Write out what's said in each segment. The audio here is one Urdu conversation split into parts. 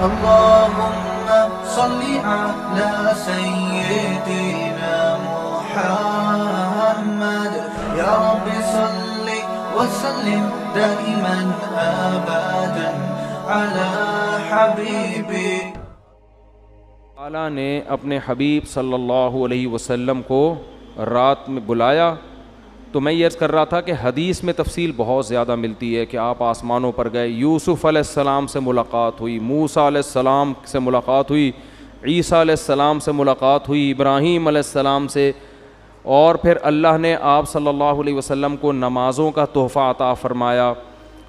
اللهم صل على سيدنا محمد يا رب صل وسلم دائما ابدا على حبيبي. تعالیٰ نے اپنے حبیب صلی اللہ علیہ وسلم کو رات میں بلایا. تو میں یہ عرض کر رہا تھا کہ حدیث میں تفصیل بہت زیادہ ملتی ہے کہ آپ آسمانوں پر گئے, یوسف علیہ السلام سے ملاقات ہوئی, موسیٰ علیہ السلام سے ملاقات ہوئی, عیسیٰ علیہ السلام سے ملاقات ہوئی, ابراہیم علیہ السلام سے, اور پھر اللہ نے آپ صلی اللہ علیہ وسلم کو نمازوں کا تحفہ عطا فرمایا.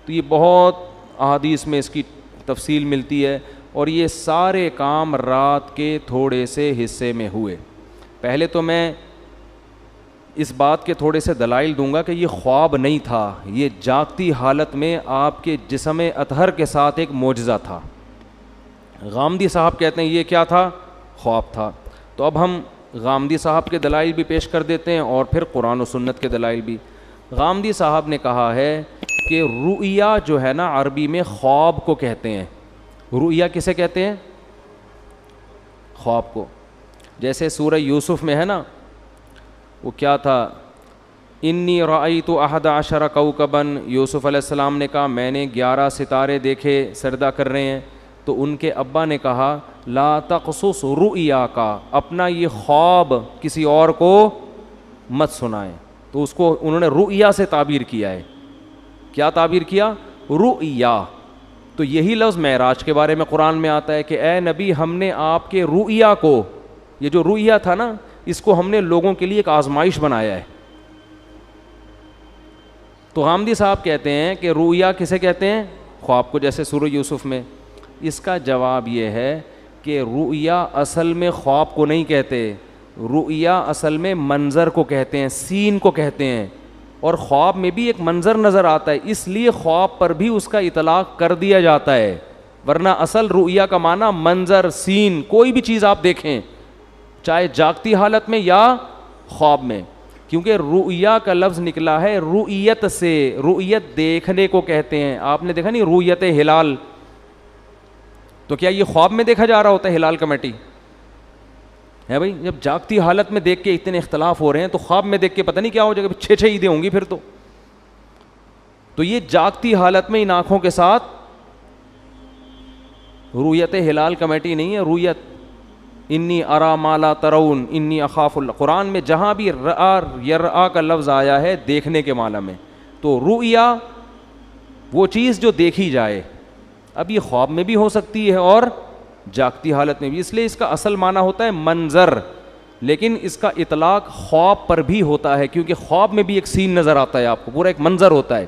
تو یہ بہت احادیث میں اس کی تفصیل ملتی ہے, اور یہ سارے کام رات کے تھوڑے سے حصے میں ہوئے. پہلے تو میں اس بات کے تھوڑے سے دلائل دوں گا کہ یہ خواب نہیں تھا, یہ جاگتی حالت میں آپ کے جسم اطہر کے ساتھ ایک معجزہ تھا. غامدی صاحب کہتے ہیں یہ کیا تھا؟ خواب تھا. تو اب ہم غامدی صاحب کے دلائل بھی پیش کر دیتے ہیں اور پھر قرآن و سنت کے دلائل بھی. غامدی صاحب نے کہا ہے کہ رؤیا جو ہے نا عربی میں خواب کو کہتے ہیں. رؤیا کسے کہتے ہیں؟ خواب کو. جیسے سورہ یوسف میں ہے نا, وہ کیا تھا, انی رأیت احد عشر کوکبا, یوسف علیہ السلام نے کہا میں نے 11 ستارے دیکھے سجدہ کر رہے ہیں. تو ان کے ابا نے کہا لا تقصص رؤیا کا, اپنا یہ خواب کسی اور کو مت سنائیں. تو اس کو انہوں نے رؤیا سے تعبیر کیا ہے. کیا تعبیر کیا؟ رؤیا. تو یہی لفظ معراج کے بارے میں قرآن میں آتا ہے کہ اے نبی ہم نے آپ کے رؤیا کو, یہ جو رؤیا تھا نا اس کو ہم نے لوگوں کے لیے ایک آزمائش بنایا ہے. تو غامدی صاحب کہتے ہیں کہ رؤیا کسے کہتے ہیں؟ خواب کو, جیسے سورہ یوسف میں. اس کا جواب یہ ہے کہ رؤیا اصل میں خواب کو نہیں کہتے, رؤیا اصل میں منظر کو کہتے ہیں, سین کو کہتے ہیں. اور خواب میں بھی ایک منظر نظر آتا ہے, اس لیے خواب پر بھی اس کا اطلاق کر دیا جاتا ہے, ورنہ اصل رؤیا کا معنی منظر, سین, کوئی بھی چیز آپ دیکھیں چاہے جاگتی حالت میں یا خواب میں. کیونکہ رؤیا کا لفظ نکلا ہے رؤیت سے, رؤیت دیکھنے کو کہتے ہیں. آپ نے دیکھا نہیں رؤیت ہلال, تو کیا یہ خواب میں دیکھا جا رہا ہوتا ہے ہلال کمیٹی ہے بھائی؟ جب جاگتی حالت میں دیکھ کے اتنے اختلاف ہو رہے ہیں تو خواب میں دیکھ کے پتہ نہیں کیا ہو جائے گا, 6 عیدیں ہوں گی پھر تو یہ جاگتی حالت میں ان آنکھوں کے ساتھ رؤیت ہلال کمیٹی نہیں ہے, رؤیت انی ارا ما لا ترون انی اخاف اللہ. قرآن میں جہاں بھی رآ یرآ کا لفظ آیا ہے دیکھنے کے معنی میں, تو رؤیا وہ چیز جو دیکھی جائے. اب یہ خواب میں بھی ہو سکتی ہے اور جاگتی حالت میں بھی, اس لیے اس کا اصل معنی ہوتا ہے منظر, لیکن اس کا اطلاق خواب پر بھی ہوتا ہے کیونکہ خواب میں بھی ایک سین نظر آتا ہے آپ کو, پورا ایک منظر ہوتا ہے.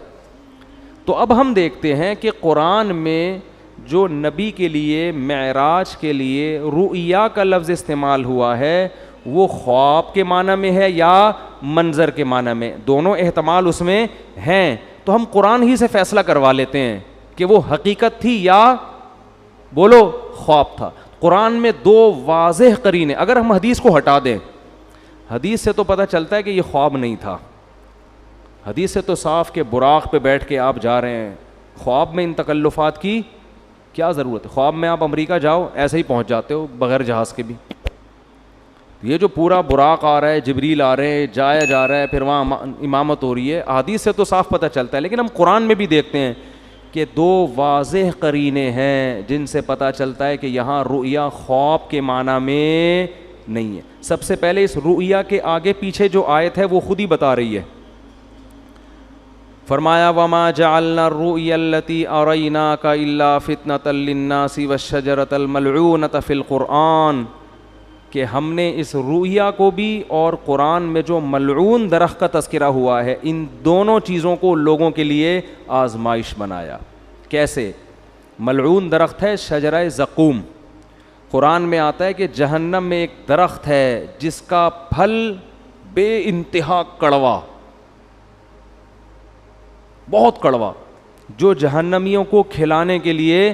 تو اب ہم دیکھتے ہیں کہ قرآن میں جو نبی کے لیے معراج کے لیے رؤیا کا لفظ استعمال ہوا ہے وہ خواب کے معنی میں ہے یا منظر کے معنی میں, دونوں احتمال اس میں ہیں. تو ہم قرآن ہی سے فیصلہ کروا لیتے ہیں کہ وہ حقیقت تھی یا بولو خواب تھا. قرآن میں 2 واضح قرینے, اگر ہم حدیث کو ہٹا دیں, حدیث سے تو پتہ چلتا ہے کہ یہ خواب نہیں تھا. حدیث سے تو صاف کہ براق پہ بیٹھ کے آپ جا رہے ہیں, خواب میں ان تکلفات کی کیا ضرورت ہے؟ خواب میں آپ امریکہ جاؤ ایسے ہی پہنچ جاتے ہو بغیر جہاز کے بھی. یہ جو پورا براق آ رہا ہے, جبریل آ رہے ہیں, جایا جا رہا ہے, پھر وہاں امامت ہو رہی ہے, حدیث سے تو صاف پتہ چلتا ہے. لیکن ہم قرآن میں بھی دیکھتے ہیں کہ 2 واضح قرینے ہیں جن سے پتہ چلتا ہے کہ یہاں رؤیا خواب کے معنی میں نہیں ہے. سب سے پہلے اس رؤیا کے آگے پیچھے جو آیت ہے وہ خود ہی بتا رہی ہے. فرمایا وما جعلنا الرؤيا التي اريناك الا فتنة للناس والشجرة الملعونة في القرآن, کہ ہم نے اس رؤیا کو بھی اور قرآن میں جو ملعون درخت کا تذکرہ ہوا ہے ان دونوں چیزوں کو لوگوں کے لیے آزمائش بنایا. کیسے؟ ملعون درخت ہے شجرہ زقوم. قرآن میں آتا ہے کہ جہنم میں ایک درخت ہے جس کا پھل بے انتہا کڑوا, بہت کڑوا, جو جہنمیوں کو کھلانے کے لیے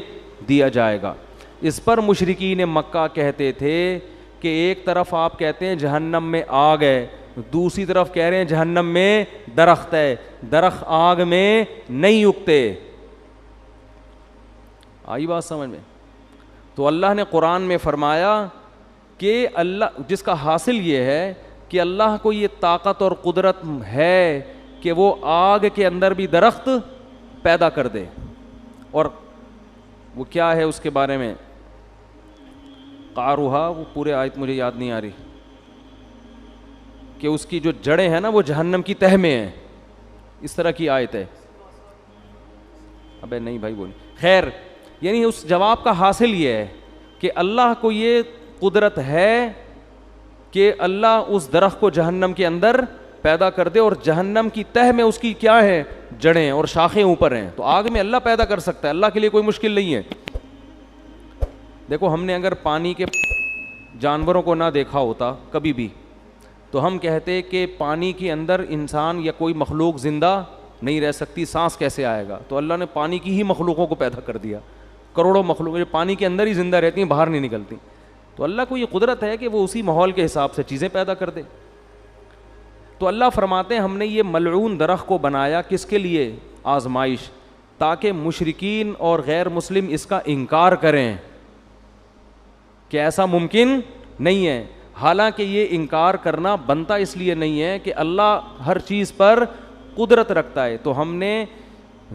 دیا جائے گا. اس پر مشرکین مکہ کہتے تھے کہ ایک طرف آپ کہتے ہیں جہنم میں آگ ہے, دوسری طرف کہہ رہے ہیں جہنم میں درخت ہے, درخت آگ میں نہیں اگتے. آئی بات سمجھ میں؟ تو اللہ نے قرآن میں فرمایا کہ اللہ جس کا حاصل یہ ہے کہ اللہ کو یہ طاقت اور قدرت ہے کہ وہ آگ کے اندر بھی درخت پیدا کر دے. اور وہ کیا ہے اس کے بارے میں قاروہا, وہ پورے آیت مجھے یاد نہیں آ رہی, کہ اس کی جو جڑیں ہیں نا وہ جہنم کی تہ میں ہیں, اس طرح کی آیت ہے. ابے نہیں بھائی بولی, خیر یعنی اس جواب کا حاصل یہ ہے کہ اللہ کو یہ قدرت ہے کہ اللہ اس درخت کو جہنم کے اندر پیدا کر دے, اور جہنم کی تہ میں اس کی کیا ہے, جڑیں اور شاخیں اوپر ہیں. تو آگ میں اللہ پیدا کر سکتا ہے, اللہ کے لیے کوئی مشکل نہیں ہے. دیکھو ہم نے اگر پانی کے جانوروں کو نہ دیکھا ہوتا کبھی بھی, تو ہم کہتے کہ پانی کے اندر انسان یا کوئی مخلوق زندہ نہیں رہ سکتی, سانس کیسے آئے گا. تو اللہ نے پانی کی ہی مخلوقوں کو پیدا کر دیا, کروڑوں مخلوق جو پانی کے اندر ہی زندہ رہتی ہیں, باہر نہیں نکلتی. تو اللہ کو یہ قدرت ہے کہ وہ اسی ماحول کے حساب سے چیزیں پیدا کر دے. تو اللہ فرماتے ہیں ہم نے یہ ملعون درخت کو بنایا کس کے لیے, آزمائش, تاکہ مشرکین اور غیر مسلم اس کا انکار کریں کہ ایسا ممکن نہیں ہے. حالانکہ یہ انکار کرنا بنتا اس لیے نہیں ہے کہ اللہ ہر چیز پر قدرت رکھتا ہے. تو ہم نے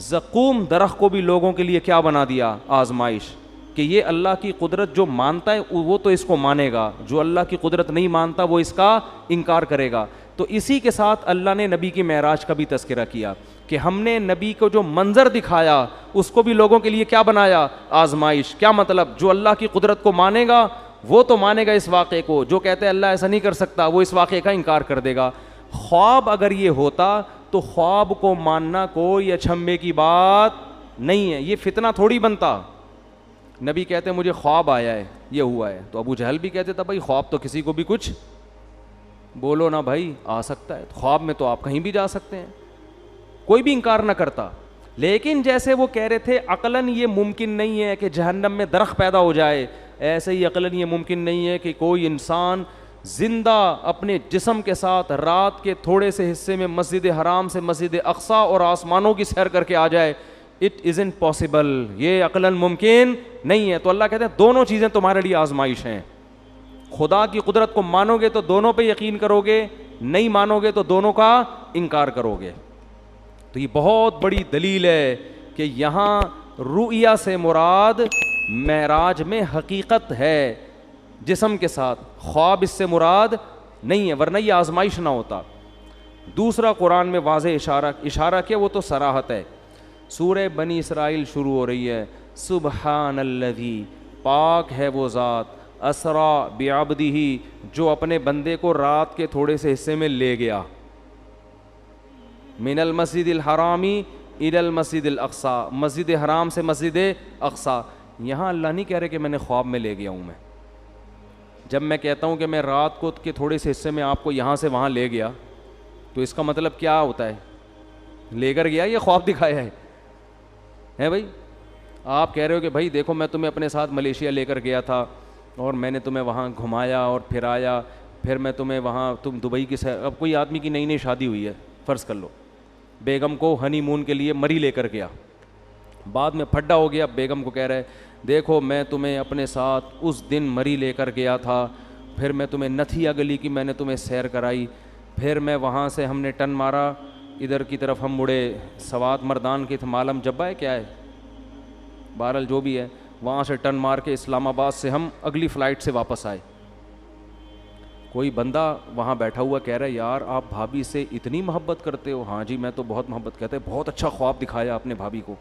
زقوم درخت کو بھی لوگوں کے لیے کیا بنا دیا, آزمائش, کہ یہ اللہ کی قدرت جو مانتا ہے وہ تو اس کو مانے گا, جو اللہ کی قدرت نہیں مانتا وہ اس کا انکار کرے گا. تو اسی کے ساتھ اللہ نے نبی کی معراج کا بھی تذکرہ کیا کہ ہم نے نبی کو جو منظر دکھایا اس کو بھی لوگوں کے لیے کیا بنایا, آزمائش. کیا مطلب, جو اللہ کی قدرت کو مانے گا وہ تو مانے گا اس واقعے کو, جو کہتے ہیں اللہ ایسا نہیں کر سکتا وہ اس واقعے کا انکار کر دے گا. خواب اگر یہ ہوتا تو خواب کو ماننا کوئی اچھمبے کی بات نہیں ہے, یہ فتنہ تھوڑی بنتا. نبی کہتے ہیں مجھے خواب آیا ہے, یہ ہوا ہے, تو ابو جہل بھی کہتے تھا بھائی خواب تو کسی کو بھی کچھ بولو نا بھائی آ سکتا ہے, خواب میں تو آپ کہیں بھی جا سکتے ہیں, کوئی بھی انکار نہ کرتا. لیکن جیسے وہ کہہ رہے تھے عقلاً یہ ممکن نہیں ہے کہ جہنم میں درخت پیدا ہو جائے, ایسے ہی عقلاً یہ ممکن نہیں ہے کہ کوئی انسان زندہ اپنے جسم کے ساتھ رات کے تھوڑے سے حصے میں مسجد حرام سے مسجد اقصیٰ اور آسمانوں کی سیر کر کے آ جائے. اٹ ازنٹ پاسبل, یہ عقلاً ممکن نہیں ہے. تو اللہ کہتے ہیں دونوں چیزیں تمہارے لیے آزمائش ہیں. خدا کی قدرت کو مانو گے تو دونوں پہ یقین کرو گے, نہیں مانو گے تو دونوں کا انکار کرو گے. تو یہ بہت بڑی دلیل ہے کہ یہاں رؤیا سے مراد معراج میں حقیقت ہے جسم کے ساتھ, خواب اس سے مراد نہیں ہے, ورنہ یہ آزمائش نہ ہوتا. دوسرا قرآن میں واضح اشارہ کیا, وہ تو صراحت ہے. سورہ بنی اسرائیل شروع ہو رہی ہے, سبحان الذی, پاک ہے وہ ذات, اسرا بعبدہ, جو اپنے بندے کو رات کے تھوڑے سے حصے میں لے گیا, من المسجد الحرامی الی المسجد الاقصیٰ, مسجد حرام سے مسجد اقصیٰ. یہاں اللہ نہیں کہہ رہے کہ میں نے خواب میں لے گیا ہوں. میں جب میں کہتا ہوں کہ میں رات کو کے تھوڑے سے حصے میں آپ کو یہاں سے وہاں لے گیا, تو اس کا مطلب کیا ہوتا ہے, لے کر گیا یا خواب دکھایا ہے بھائی. آپ کہہ رہے ہو کہ بھائی دیکھو میں تمہیں اپنے ساتھ ملیشیا لے کر گیا تھا اور میں نے تمہیں وہاں گھمایا اور پھرایا, پھر میں تمہیں وہاں, تم دبئی کی اب کوئی آدمی کی نئی نئی شادی ہوئی ہے, فرض کر لو, بیگم کو ہنی مون کے لیے مری لے کر گیا, بعد میں پھڈا ہو گیا, بیگم کو کہہ رہے دیکھو میں تمہیں اپنے ساتھ اس دن مری لے کر گیا تھا, پھر میں تمہیں نتھیا گلی کی میں نے تمہیں سیر کرائی, پھر میں وہاں سے ہم نے ٹن مارا ادھر کی طرف, ہم مڑے سوات مردان کی معلم جبہ ہے کیا ہے, بہرحال جو بھی ہے, وہاں سے ٹن مار کے اسلام آباد سے ہم اگلی فلائٹ سے واپس آئے. کوئی بندہ وہاں بیٹھا ہوا کہہ رہا ہے یار آپ بھابھی سے اتنی محبت کرتے ہو. ہاں جی میں تو بہت محبت کرتے, بہت اچھا خواب دکھایا آپ نے بھابھی کو.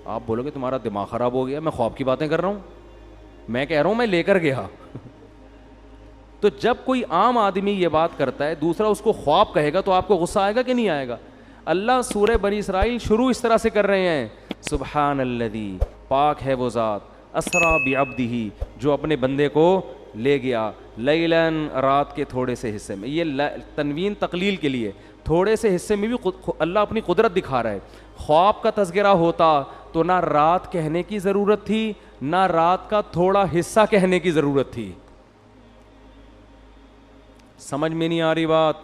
آپ بولو گے تمہارا دماغ خراب ہو گیا, میں خواب کی باتیں کر رہا ہوں, میں کہہ رہا ہوں میں لے کر گیا. تو جب کوئی عام آدمی یہ بات کرتا ہے, دوسرا اس کو خواب کہے گا, تو آپ کو غصہ آئے گا کہ نہیں آئے گا. اللہ سورہ بنی اسرائیل شروع اس طرح سے کر رہے ہیں, سبحان الذی, پاک ہے وہ ذات, اسرا بعبدہ, جو اپنے بندے کو لے گیا, لیلاً, رات کے تھوڑے سے حصے میں. یہ تنوین تقلیل کے لیے, تھوڑے سے حصے میں بھی اللہ اپنی قدرت دکھا رہا ہے. خواب کا تذکرہ ہوتا تو نہ رات کہنے کی ضرورت تھی, نہ رات کا تھوڑا حصہ کہنے کی ضرورت تھی. سمجھ میں نہیں آ رہی بات.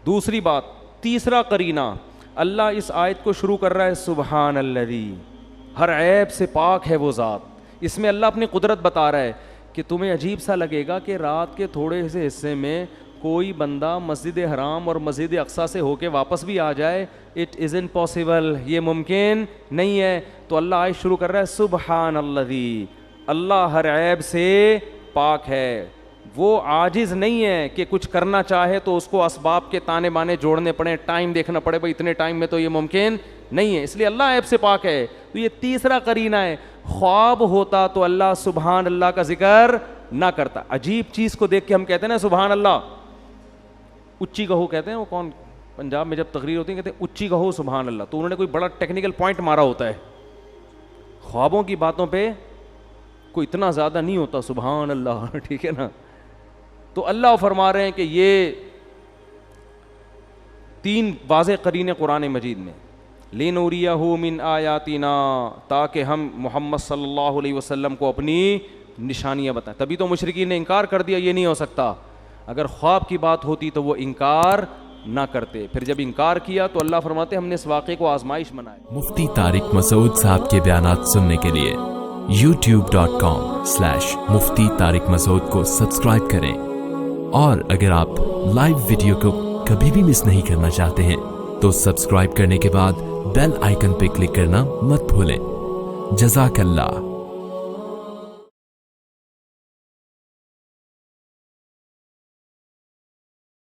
دوسری بات, تیسرا قرینہ, اللہ اس آیت کو شروع کر رہا ہے سبحان الذی, ہر عیب سے پاک ہے وہ ذات. اس میں اللہ اپنی قدرت بتا رہا ہے کہ تمہیں عجیب سا لگے گا کہ رات کے تھوڑے سے حصے میں کوئی بندہ مسجد حرام اور مسجد اقصیٰ سے ہو کے واپس بھی آ جائے. اٹ ازنٹ پاسبل, یہ ممکن نہیں ہے. تو اللہ آج شروع کر رہا ہے سبحان الذی, اللہ ہر عیب سے پاک ہے. وہ عاجز نہیں ہے کہ کچھ کرنا چاہے تو اس کو اسباب کے تانے بانے جوڑنے پڑیں, ٹائم دیکھنا پڑے, بھائی اتنے ٹائم میں تو یہ ممکن نہیں ہے, اس لیے اللہ عیب سے پاک ہے. تو یہ تیسرا قرینہ ہے. خواب ہوتا تو اللہ سبحان اللہ کا ذکر نہ کرتا. عجیب چیز کو دیکھ کے ہم کہتے ہیں نا سبحان اللہ, اچھی کہو کہتے ہیں, وہ کون پنجاب میں جب تقریر ہوتی ہے کہتے ہیں اچھی کہو سبحان اللہ, تو انہوں نے کوئی بڑا ٹیکنیکل پوائنٹ مارا ہوتا ہے. خوابوں کی باتوں پہ کوئی اتنا زیادہ نہیں ہوتا سبحان اللہ, ٹھیک ہے نا. تو اللہ فرما رہے ہیں کہ یہ 3 واضح قرینے قرآن مجید میں, لِنُرِيَهُ مِنْ آیَاتِنَا, تاکہ ہم محمد صلی اللہ علیہ وسلم کو اپنی نشانیاں بتائیں. تبھی تو مشرکین نے انکار کر دیا, یہ نہیں ہو سکتا. اگر خواب کی بات ہوتی تو وہ انکار نہ کرتے. پھر جب انکار کیا تو اللہ فرماتے ہم نے اس واقعے کو آزمائش بنایا. مفتی طارق مسعود صاحب کے بیانات سننے کے لیے youtube.com/مفتی طارق مسعود کو سبسکرائب کریں, اور اگر آپ لائیو ویڈیو کو کبھی بھی مس نہیں کرنا چاہتے ہیں تو سبسکرائب کرنے کے بعد بیل آئیکن پہ کلک کرنا مت بھولیں. جزاک اللہ.